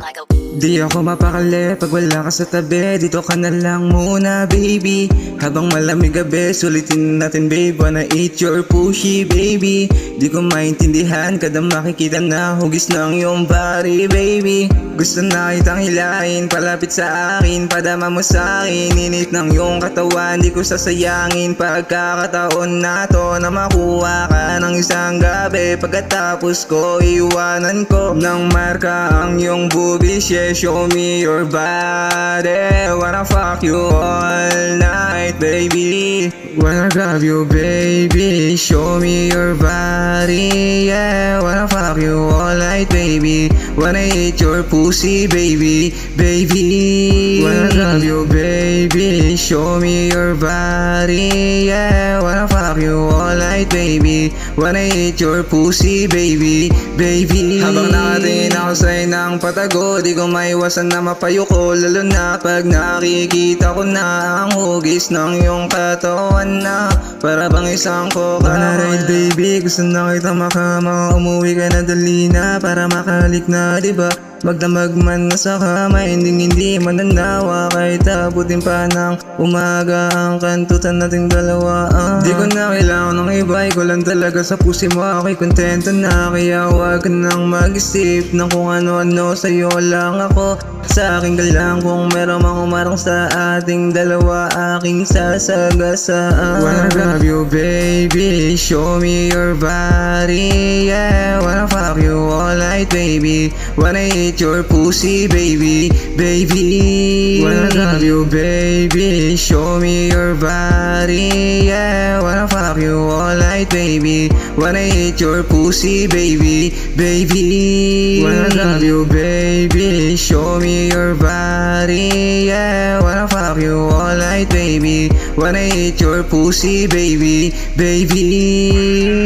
like a Di ako mapakali pag wala ka sa tabi. Dito ka na lang muna baby. Habang malamig gabi, sulitin natin babe. Wanna eat your pushy baby. Di ko maintindihan kada makikita na hugis ng iyong body baby. Gusto na kitang hilahin, palapit sa akin, padama mo sa akin. Init ng iyong katawan, di ko sasayangin. Pagkakataon na to na makuha ka ng isang gabi. Pagkatapos ko, iwanan ko ng marka ang iyong boobies. Yeah, show me your body. Wanna fuck you all night, baby. Wanna grab you, baby. Show me your body. Yeah, wanna fuck you all night, baby. Wanna eat your pussy, baby, baby. Wanna grab you, baby. Show me your body. Yeah, wanna fuck you all night, baby. Wanna eat your pussy, baby, baby. Habang nakatingin ako sa'yo ng patago, di ko maiwasan na mapayuko. Lalo na pag nakikita ko na ang hugis ng iyong katawan na para bang isang coca. Wanna ride baby, gusto na kita makama. Umuwi ka na dali na para makalik na, diba? Magdamag man na sa kama, hindi mananawa. Kahit abutin pa ng umaga ang kantutan nating dalawa. Di ko na kailangan ng iba, ko lang talaga sa pusi mo. Ako'y kontento na, kaya huwag ka nang mag-isip ng kung ano-ano. Sa'yo lang ako, sa akin ka lang. Kung meron mang umarang sa ating dalawa, aking sasagasaan. Wanna grab you baby, show me your body. Yeah, wanna fuck you all night baby. Wanna eat your pussy, baby, baby. Wanna grab you, baby. Show me your body. Yeah, wanna fuck you all night, baby. Wanna eat your pussy, baby, baby. Wanna grab you, baby. Show me your body. Yeah, wanna fuck you all night, baby. Wanna eat your pussy, baby, baby.